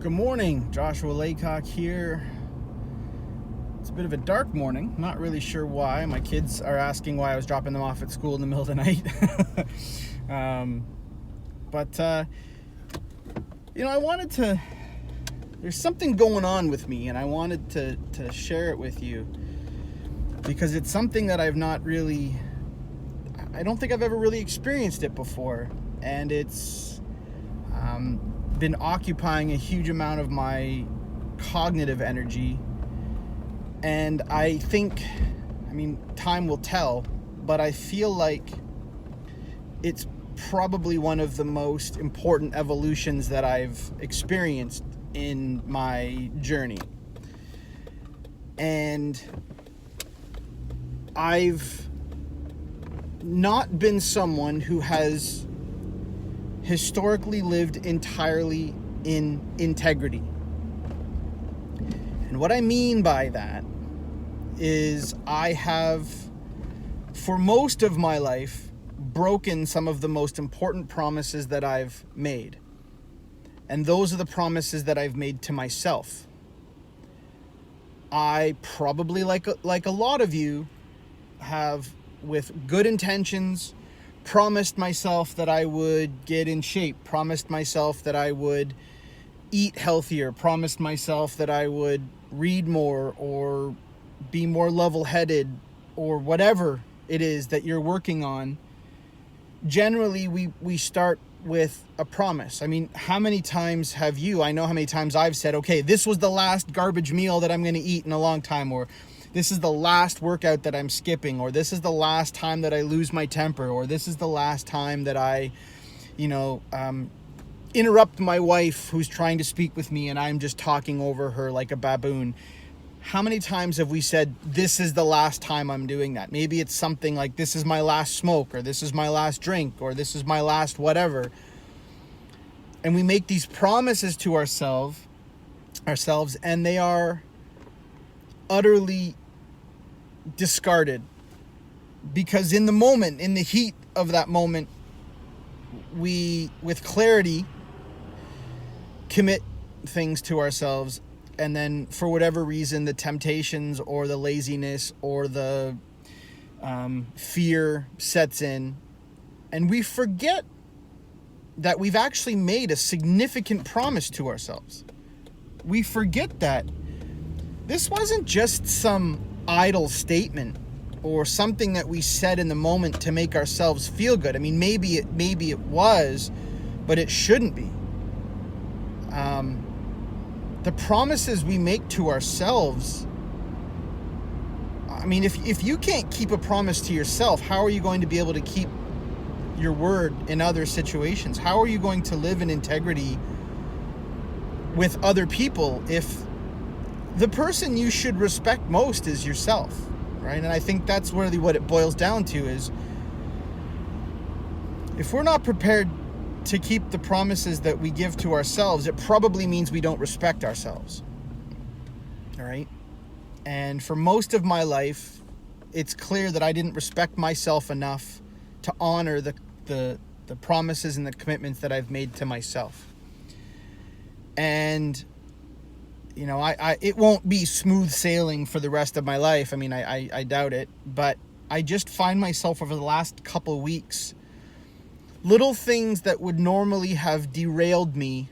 Good morning, Joshua Laycock here. It's a bit of a dark morning, not really sure why. My kids are asking why I was dropping them off at school in the middle of the night. But I wanted to, there's something going on with me, and I wanted to share it with you because it's something that I don't think I've ever really experienced it before, and it's been occupying a huge amount of my cognitive energy. And I think, time will tell, but I feel like it's probably one of the most important evolutions that I've experienced in my journey. And I've not been someone who has historically lived entirely in integrity. And what I mean by that is I have, for most of my life, broken some of the most important promises that I've made. And those are the promises that I've made to myself. I probably, like a lot of you, have, with good intentions, promised myself that I would get in shape, promised myself that I would eat healthier, promised myself that I would read more or be more level-headed, or whatever it is that you're working on. Generally, we start with a promise. How many times have you, I know how many times I've said, okay, this was the last garbage meal that I'm going to eat in a long time, or this is the last workout that I'm skipping, or this is the last time that I lose my temper, or this is the last time that I, interrupt my wife who's trying to speak with me and I'm just talking over her like a baboon. How many times have we said, this is the last time I'm doing that? Maybe it's something like, this is my last smoke, or this is my last drink, or this is my last whatever. And we make these promises to ourselves, and they are utterly discarded, because in the moment, in the heat of that moment, we, with clarity, commit things to ourselves, and then for whatever reason, the temptations or the laziness or the fear sets in, and we forget that we've actually made a significant promise to ourselves. We forget that this wasn't just some idle statement or something that we said in the moment to make ourselves feel good. Maybe it was, but it shouldn't be. The promises we make to ourselves, if you can't keep a promise to yourself, how are you going to be able to keep your word in other situations? How are you going to live in integrity with other people if the person you should respect most is yourself, right? And I think that's really what it boils down to, is if we're not prepared to keep the promises that we give to ourselves, it probably means we don't respect ourselves, all right? And for most of my life, it's clear that I didn't respect myself enough to honor the promises and the commitments that I've made to myself. And it won't be smooth sailing for the rest of my life. I doubt it, but I just find myself over the last couple of weeks, little things that would normally have derailed me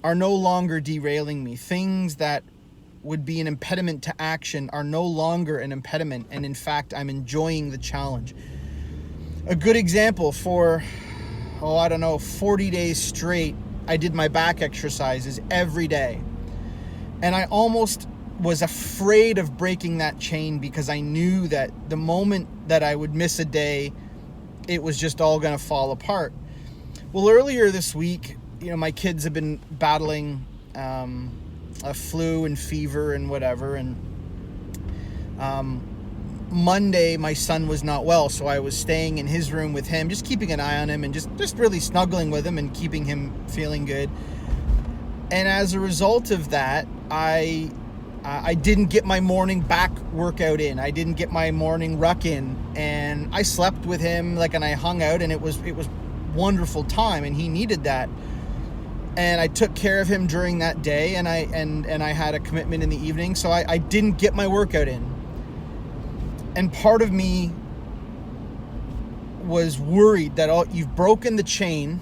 are no longer derailing me. Things that would be an impediment to action are no longer an impediment, and in fact, I'm enjoying the challenge. A good example, for 40 days straight, I did my back exercises every day. And I almost was afraid of breaking that chain, because I knew that the moment that I would miss a day, it was just all going to fall apart. Well, earlier this week, my kids have been battling a flu and fever and whatever. And Monday, my son was not well, so I was staying in his room with him, just keeping an eye on him and just really snuggling with him and keeping him feeling good. And as a result of that, I didn't get my morning back workout in. I didn't get my morning ruck in, and I slept with him, and I hung out, and it was wonderful time, and he needed that. and I took care of him during that day, and I had a commitment in the evening, so I didn't get my workout in. And part of me was worried that you've broken the chain,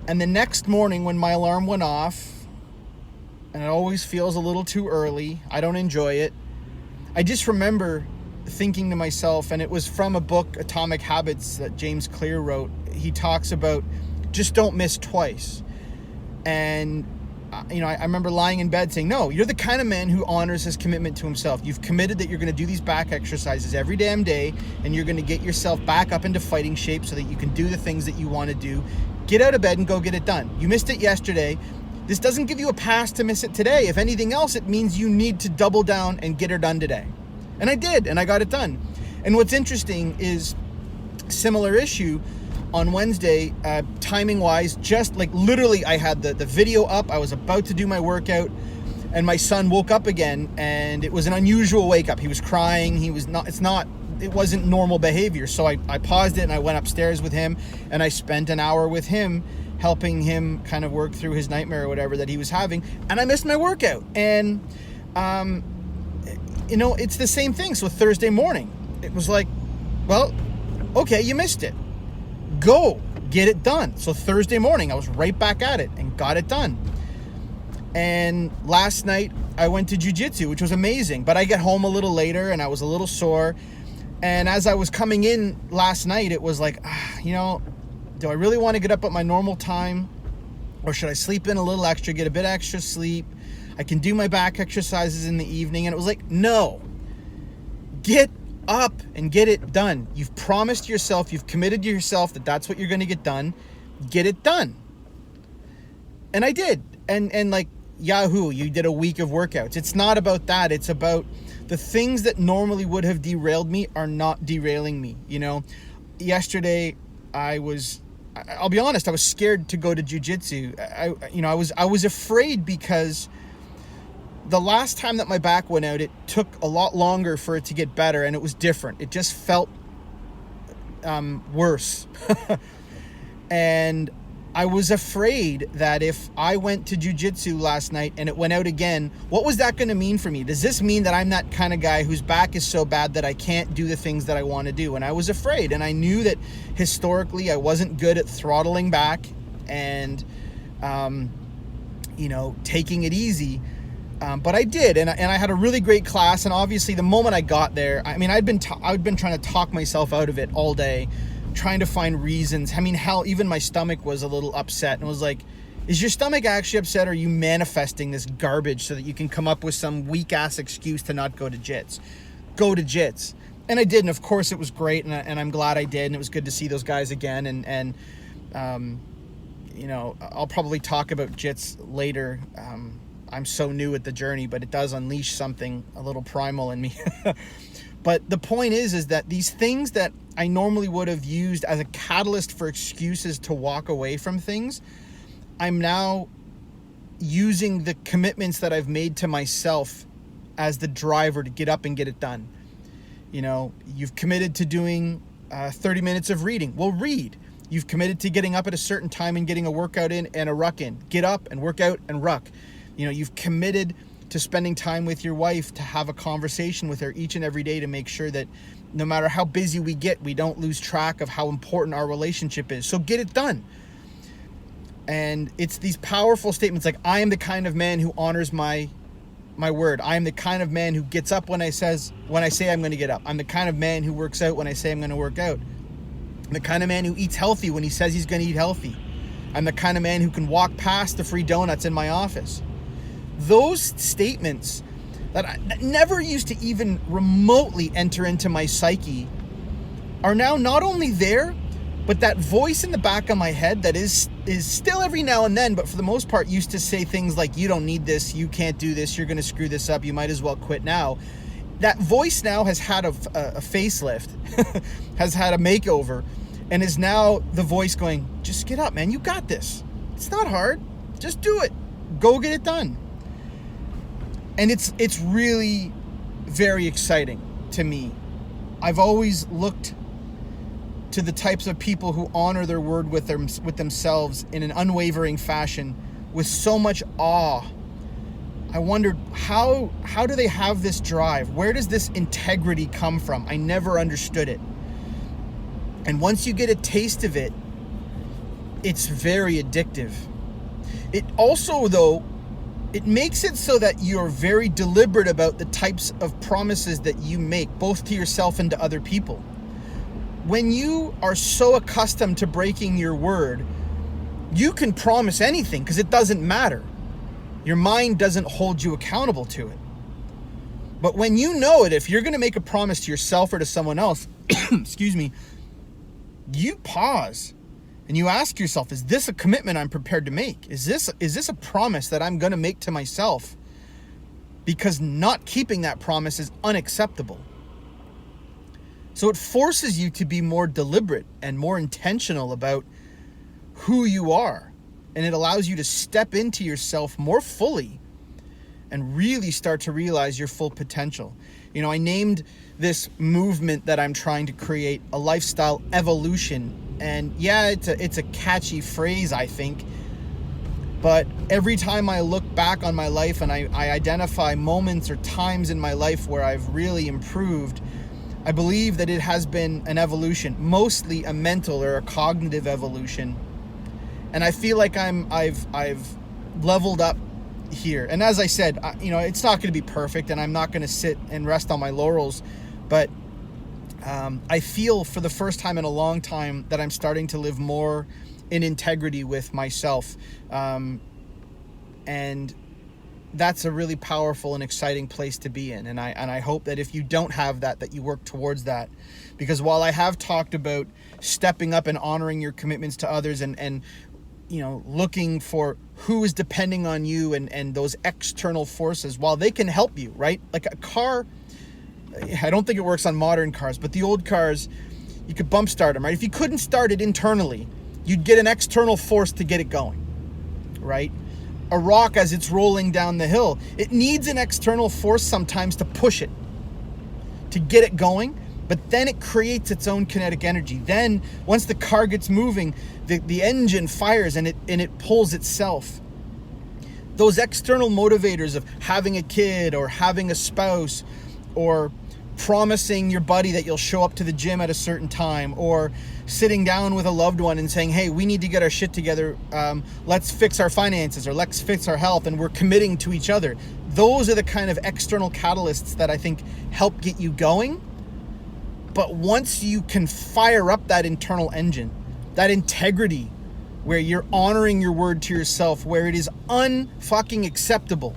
and the next morning when my alarm went off, and it always feels a little too early, I don't enjoy it, I just remember thinking to myself, and it was from a book, Atomic Habits, that James Clear wrote. He talks about just don't miss twice. And I remember lying in bed saying, no, you're the kind of man who honors his commitment to himself. You've committed that you're going to do these back exercises every damn day, and you're going to get yourself back up into fighting shape so that you can do the things that you want to do. Get out of bed and go get it done. You missed it yesterday. This doesn't give you a pass to miss it today. If anything else, it means you need to double down and get her done today. And I did, and I got it done. And what's interesting is, similar issue, on Wednesday, timing-wise, just like literally I had the video up, I was about to do my workout, and my son woke up again, and it was an unusual wake-up. He was crying, it wasn't normal behavior, so I paused it, and I went upstairs with him, and I spent an hour with him, helping him kind of work through his nightmare or whatever that he was having, and I missed my workout. And, it's the same thing. So Thursday morning, it was like, well, okay, you missed it. Go get it done. So Thursday morning, I was right back at it and got it done. And last night I went to jiu-jitsu, which was amazing, but I get home a little later and I was a little sore. And as I was coming in last night, it was like, do I really want to get up at my normal time, or should I sleep in a little extra, get a bit extra sleep? I can do my back exercises in the evening. And it was like, no, get up and get it done. You've promised yourself, you've committed to yourself that that's what you're going to get done. Get it done. And I did. And like, yahoo, you did a week of workouts. It's not about that. It's about the things that normally would have derailed me are not derailing me. Yesterday I'll be honest, I was scared to go to jiu-jitsu. I was afraid because the last time that my back went out, it took a lot longer for it to get better, and it was different. It just felt worse. And I was afraid that if I went to jiu-jitsu last night and it went out again, what was that going to mean for me? Does this mean that I'm that kind of guy whose back is so bad that I can't do the things that I want to do? And I was afraid, and I knew that historically I wasn't good at throttling back and, taking it easy. But I did, and I had a really great class. And obviously, the moment I got there, I'd been trying to talk myself out of it all day, trying to find reasons. Hell, even my stomach was a little upset, and was like, is your stomach actually upset, or are you manifesting this garbage so that you can come up with some weak ass excuse to not go to jits? Go to jits. And I did, and of course it was great, and I'm glad I did, and it was good to see those guys again. And I'll probably talk about jits later. I'm so new at the journey, but it does unleash something a little primal in me. But the point is that these things that I normally would have used as a catalyst for excuses to walk away from things, I'm now using the commitments that I've made to myself as the driver to get up and get it done. You've committed to doing 30 minutes of reading. Well, read. You've committed to getting up at a certain time and getting a workout in and a ruck in. Get up and work out and ruck. You've committed to spending time with your wife, to have a conversation with her each and every day to make sure that no matter how busy we get, we don't lose track of how important our relationship is. So get it done. And it's these powerful statements like, I am the kind of man who honors my word. I am the kind of man who gets up when I say I'm going to get up. I'm the kind of man who works out when I say I'm going to work out. I'm the kind of man who eats healthy when he says he's going to eat healthy. I'm the kind of man who can walk past the free donuts in my office. Those statements that never used to even remotely enter into my psyche are now not only there, but that voice in the back of my head that is still every now and then, but for the most part used to say things like, you don't need this, you can't do this, you're going to screw this up, you might as well quit now. That voice now has had a facelift, has had a makeover, and is now the voice going, just get up, man, you got this. It's not hard. Just do it. Go get it done. And it's really very exciting to me. I've always looked to the types of people who honor their word with themselves in an unwavering fashion with so much awe. I wondered, how do they have this drive? Where does this integrity come from? I never understood it. And once you get a taste of it, it's very addictive. It also, though, it makes it so that you're very deliberate about the types of promises that you make, both to yourself and to other people. When you are so accustomed to breaking your word, you can promise anything because it doesn't matter. Your mind doesn't hold you accountable to it. But when you know it, if you're going to make a promise to yourself or to someone else, excuse me, you pause and you ask yourself, is this a commitment I'm prepared to make? Is this a promise that I'm going to make to myself? Because not keeping that promise is unacceptable. So it forces you to be more deliberate and more intentional about who you are. And it allows you to step into yourself more fully and really start to realize your full potential. You know, I named this movement that I'm trying to create a lifestyle evolution. And yeah, it's a catchy phrase, I think. But every time I look back on my life and I identify moments or times in my life where I've really improved, I believe that it has been an evolution, mostly a mental or a cognitive evolution. And I feel like I've leveled up here. And as I said, it's not going to be perfect, and I'm not going to sit and rest on my laurels. But I feel for the first time in a long time that I'm starting to live more in integrity with myself. And that's a really powerful and exciting place to be in. And I hope that if you don't have that you work towards that. Because while I have talked about stepping up and honoring your commitments to others and looking for who is depending on you and those external forces, while they can help you, right? Like a car, I don't think it works on modern cars, but the old cars, you could bump start them, right? If you couldn't start it internally, you'd get an external force to get it going, right? A rock, as it's rolling down the hill, it needs an external force sometimes to push it, to get it going. But then it creates its own kinetic energy. Then once the car gets moving, the engine fires and it pulls itself. Those external motivators of having a kid or having a spouse or promising your buddy that you'll show up to the gym at a certain time, or sitting down with a loved one and saying, hey, we need to get our shit together. Let's fix our finances, or let's fix our health, and we're committing to each other. Those are the kind of external catalysts that I think help get you going. But once you can fire up that internal engine, that integrity, where you're honoring your word to yourself, where it is unfucking acceptable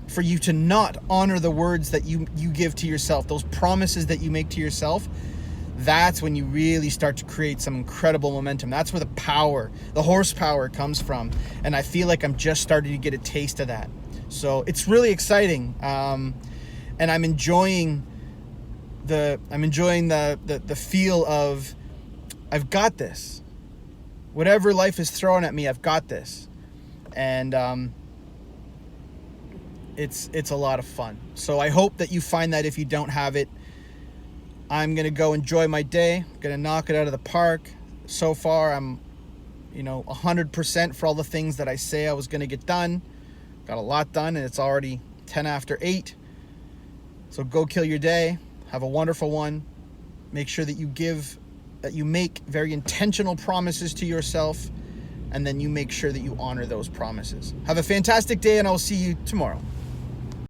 for you to not honor the words that you give to yourself, those promises that you make to yourself, that's when you really start to create some incredible momentum. That's where the power, the horsepower comes from. And I feel like I'm just starting to get a taste of that. So it's really exciting. And I'm enjoying the feel of, I've got this. Whatever life is throwing at me, I've got this. And it's a lot of fun. So I hope that you find that if you don't have it. I'm going to go enjoy my day. I'm going to knock it out of the park. So far, I'm 100% for all the things that I say I was going to get done. Got a lot done, and it's already 10 after 8. So go kill your day. Have a wonderful one. Make sure that you make very intentional promises to yourself, and then you make sure that you honor those promises. Have a fantastic day, and I'll see you tomorrow.